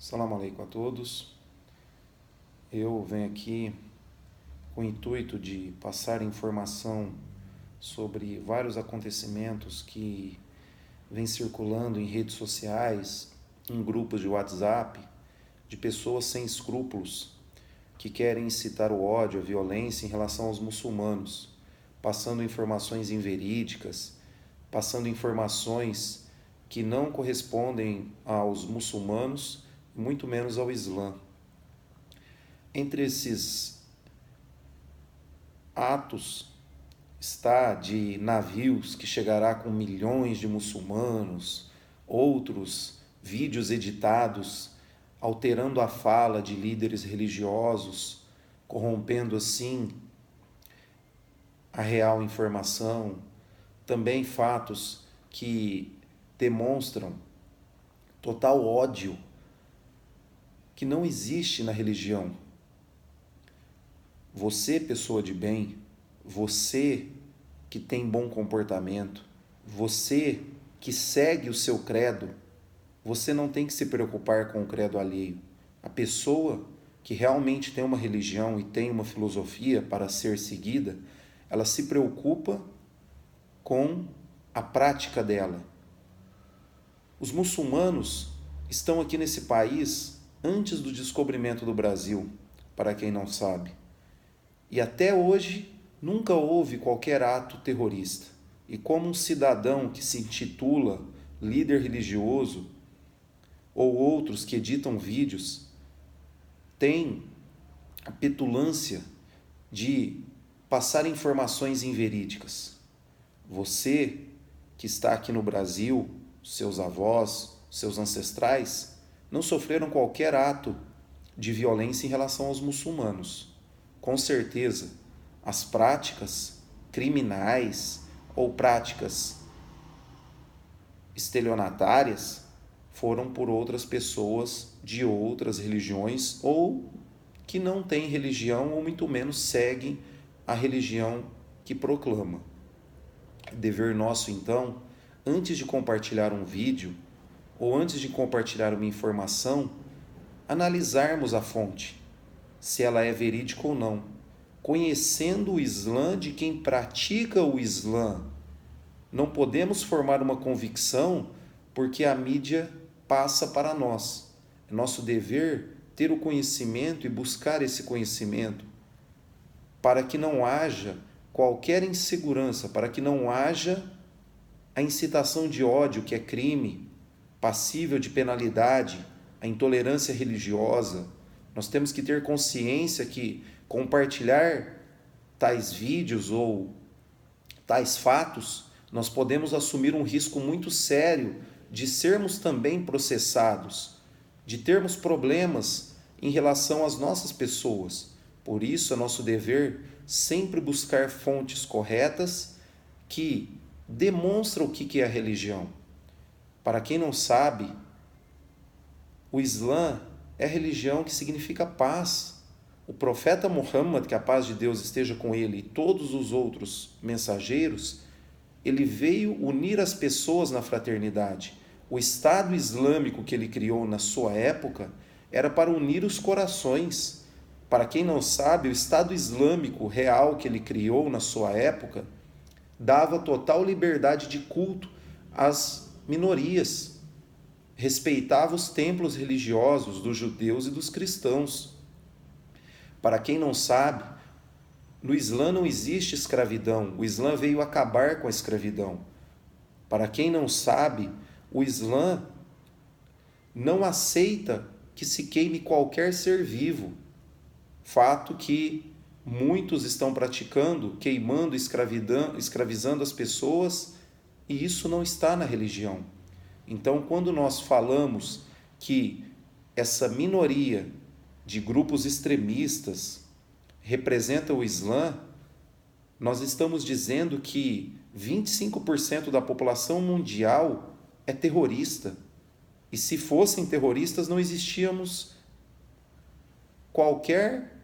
Salam aleikum a todos. Eu venho aqui com o intuito de passar informação sobre vários acontecimentos que vêm circulando em redes sociais, em grupos de WhatsApp, de pessoas sem escrúpulos que querem incitar o ódio, a violência em relação aos muçulmanos, passando informações inverídicas, passando informações que não correspondem aos muçulmanos, muito menos ao Islã. Entre esses atos está de navios que chegará com milhões de muçulmanos, outros vídeos editados alterando a fala de líderes religiosos, corrompendo assim a real informação, também fatos que demonstram total ódio que não existe na religião. Você, pessoa de bem, você que tem bom comportamento, você que segue o seu credo, você não tem que se preocupar com o credo alheio. A pessoa que realmente tem uma religião e tem uma filosofia para ser seguida, ela se preocupa com a prática dela. Os muçulmanos estão aqui nesse país antes do descobrimento do Brasil, para quem não sabe. E até hoje nunca houve qualquer ato terrorista. E como um cidadão que se intitula líder religioso, ou outros que editam vídeos, tem a petulância de passar informações inverídicas. Você que está aqui no Brasil, seus avós, seus ancestrais, não sofreram qualquer ato de violência em relação aos muçulmanos. Com certeza, as práticas criminais ou práticas estelionatárias foram por outras pessoas de outras religiões ou que não têm religião ou muito menos seguem a religião que proclama. Dever nosso, então, antes de compartilhar um vídeo ou antes de compartilhar uma informação, analisarmos a fonte, se ela é verídica ou não, conhecendo o Islã de quem pratica o Islã. Não podemos formar uma convicção porque a mídia passa para nós. É nosso dever ter o conhecimento e buscar esse conhecimento para que não haja qualquer insegurança, para que não haja a incitação de ódio, que é crime, passível de penalidade, a intolerância religiosa. Nós temos que ter consciência que compartilhar tais vídeos ou tais fatos, nós podemos assumir um risco muito sério de sermos também processados, de termos problemas em relação às nossas pessoas. Por isso, é nosso dever sempre buscar fontes corretas que demonstram o que é a religião. Para quem não sabe, o Islã é a religião que significa paz. O profeta Muhammad, que a paz de Deus esteja com ele, e todos os outros mensageiros, ele veio unir as pessoas na fraternidade. O Estado Islâmico que ele criou na sua época era para unir os corações. Para quem não sabe, o Estado Islâmico real que ele criou na sua época dava total liberdade de culto às minorias, respeitava os templos religiosos dos judeus e dos cristãos. Para quem não sabe, no Islã não existe escravidão, o Islã veio acabar com a escravidão. Para quem não sabe, o Islã não aceita que se queime qualquer ser vivo, fato que muitos estão praticando, queimando, escravizando as pessoas, e isso não está na religião. Então, quando nós falamos que essa minoria de grupos extremistas representa o Islã, nós estamos dizendo que 25% da população mundial é terrorista. E se fossem terroristas, não existíamos qualquer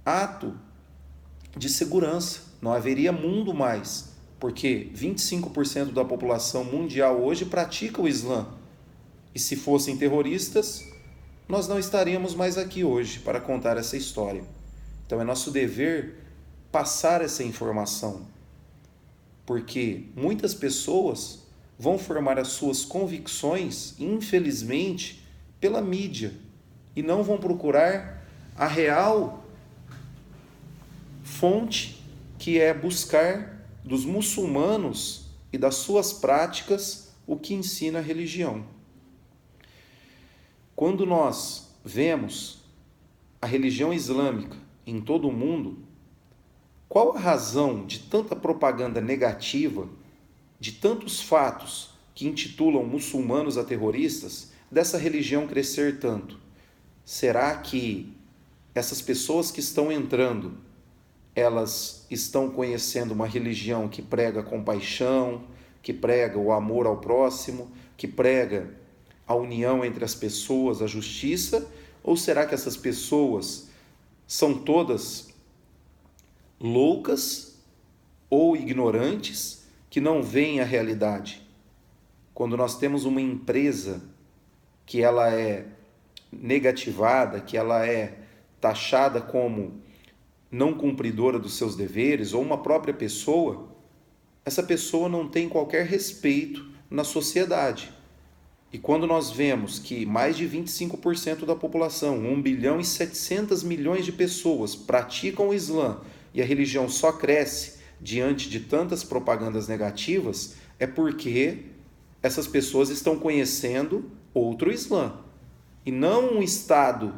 ato de segurança. Não haveria mundo mais, porque 25% da população mundial hoje pratica o Islã. E se fossem terroristas, nós não estaríamos mais aqui hoje para contar essa história. Então é nosso dever passar essa informação, porque muitas pessoas vão formar as suas convicções, infelizmente, pela mídia e não vão procurar a real fonte, que é buscar dos muçulmanos e das suas práticas o que ensina a religião. Quando nós vemos a religião islâmica em todo o mundo, qual a razão de tanta propaganda negativa, de tantos fatos que intitulam muçulmanos a terroristas, dessa religião crescer tanto? Será que essas pessoas que estão entrando, elas estão conhecendo uma religião que prega compaixão, que prega o amor ao próximo, que prega a união entre as pessoas, a justiça? Ou será que essas pessoas são todas loucas ou ignorantes que não veem a realidade? Quando nós temos uma empresa que ela é negativada, que ela é taxada como não cumpridora dos seus deveres, ou uma própria pessoa, essa pessoa não tem qualquer respeito na sociedade. E quando nós vemos que mais de 25% da população, 1 bilhão e 700 milhões de pessoas, praticam o Islã e a religião só cresce diante de tantas propagandas negativas, é porque essas pessoas estão conhecendo outro Islã. E não um Estado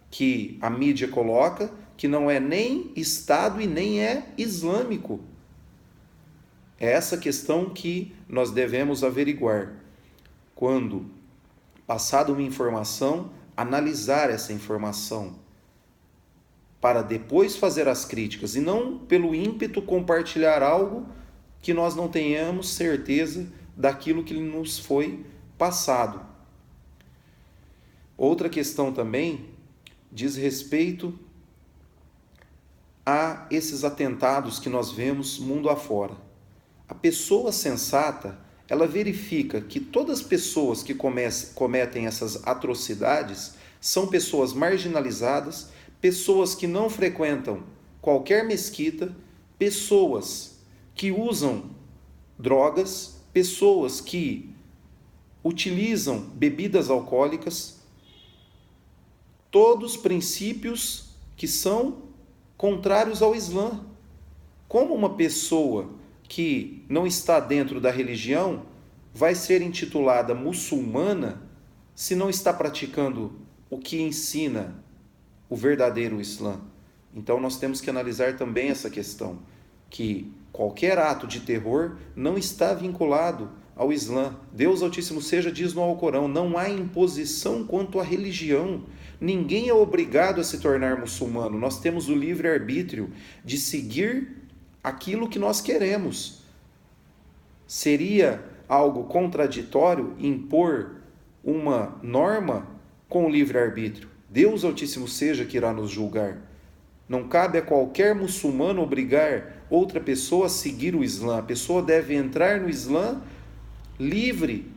que a mídia coloca, que não é nem Estado e nem é islâmico. É essa questão que nós devemos averiguar. Quando, passada uma informação, analisar essa informação, para depois fazer as críticas, e não pelo ímpeto compartilhar algo que nós não tenhamos certeza daquilo que nos foi passado. Outra questão também diz respeito a esses atentados que nós vemos mundo afora. A pessoa sensata, ela verifica que todas as pessoas que cometem essas atrocidades são pessoas marginalizadas, pessoas que não frequentam qualquer mesquita, pessoas que usam drogas, pessoas que utilizam bebidas alcoólicas, todos princípios que são contrários ao Islã. Como uma pessoa que não está dentro da religião vai ser intitulada muçulmana se não está praticando o que ensina o verdadeiro Islã? Então nós temos que analisar também essa questão, que qualquer ato de terror não está vinculado ao Islã. Deus Altíssimo Seja diz no Alcorão: não há imposição quanto à religião. Ninguém é obrigado a se tornar muçulmano. Nós temos o livre-arbítrio de seguir aquilo que nós queremos. Seria algo contraditório impor uma norma com o livre-arbítrio? Deus Altíssimo Seja que irá nos julgar. Não cabe a qualquer muçulmano obrigar outra pessoa a seguir o Islã. A pessoa deve entrar no Islã livre,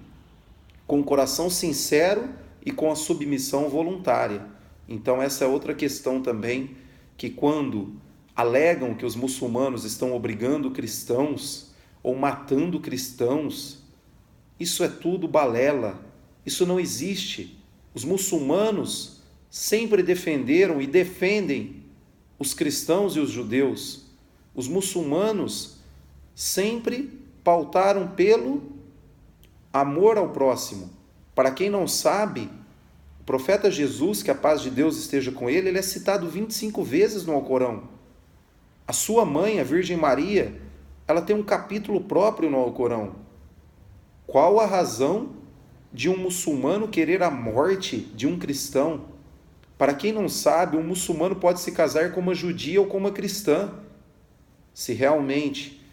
com o coração sincero e com a submissão voluntária. Então essa é outra questão também, que quando alegam que os muçulmanos estão obrigando cristãos ou matando cristãos, isso é tudo balela, isso não existe. Os muçulmanos sempre defenderam e defendem os cristãos e os judeus. Os muçulmanos sempre pautaram pelo amor ao próximo. Para quem não sabe, o profeta Jesus, que a paz de Deus esteja com ele, ele é citado 25 vezes no Alcorão. A sua mãe, a Virgem Maria, ela tem um capítulo próprio no Alcorão. Qual a razão de um muçulmano querer a morte de um cristão? Para quem não sabe, um muçulmano pode se casar com uma judia ou com uma cristã. Se realmente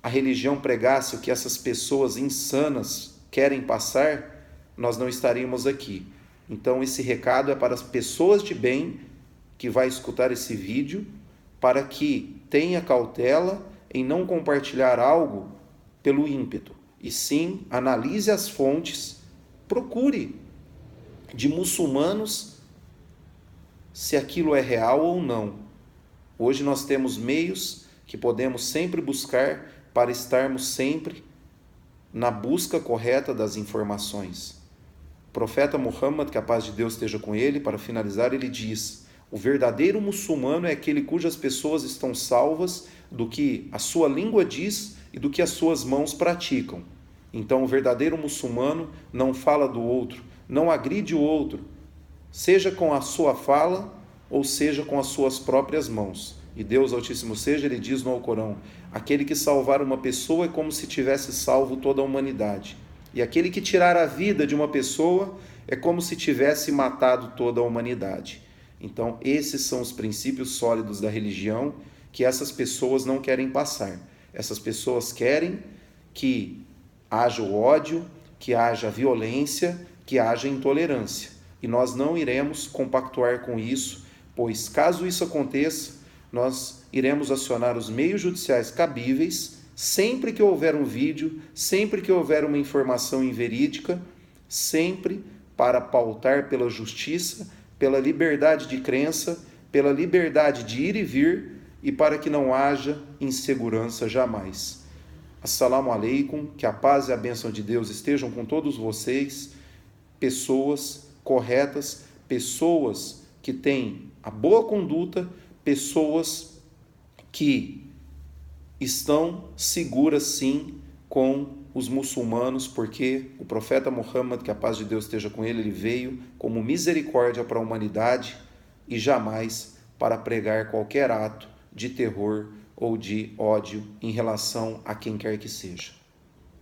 a religião pregasse o que essas pessoas insanas querem passar, nós não estaríamos aqui. Então esse recado é para as pessoas de bem que vai escutar esse vídeo, para que tenha cautela em não compartilhar algo pelo ímpeto, e sim analise as fontes, procure de muçulmanos se aquilo é real ou não. Hoje nós temos meios que podemos sempre buscar para estarmos sempre na busca correta das informações. O profeta Muhammad, que a paz de Deus esteja com ele, para finalizar, ele diz: o verdadeiro muçulmano é aquele cujas pessoas estão salvas do que a sua língua diz e do que as suas mãos praticam. Então, o verdadeiro muçulmano não fala do outro, não agride o outro, seja com a sua fala ou seja com as suas próprias mãos. E Deus Altíssimo seja, ele diz no Alcorão: aquele que salvar uma pessoa é como se tivesse salvo toda a humanidade. E aquele que tirar a vida de uma pessoa é como se tivesse matado toda a humanidade. Então, esses são os princípios sólidos da religião que essas pessoas não querem passar. Essas pessoas querem que haja o ódio, que haja violência, que haja intolerância. E nós não iremos compactuar com isso, pois caso isso aconteça, nós iremos acionar os meios judiciais cabíveis sempre que houver um vídeo, sempre que houver uma informação inverídica, sempre para pautar pela justiça, pela liberdade de crença, pela liberdade de ir e vir e para que não haja insegurança jamais. Assalamu alaikum, que a paz e a bênção de Deus estejam com todos vocês, pessoas corretas, pessoas que têm a boa conduta, pessoas que estão seguras sim com os muçulmanos, porque o profeta Muhammad, que a paz de Deus esteja com ele, ele veio como misericórdia para a humanidade e jamais para pregar qualquer ato de terror ou de ódio em relação a quem quer que seja.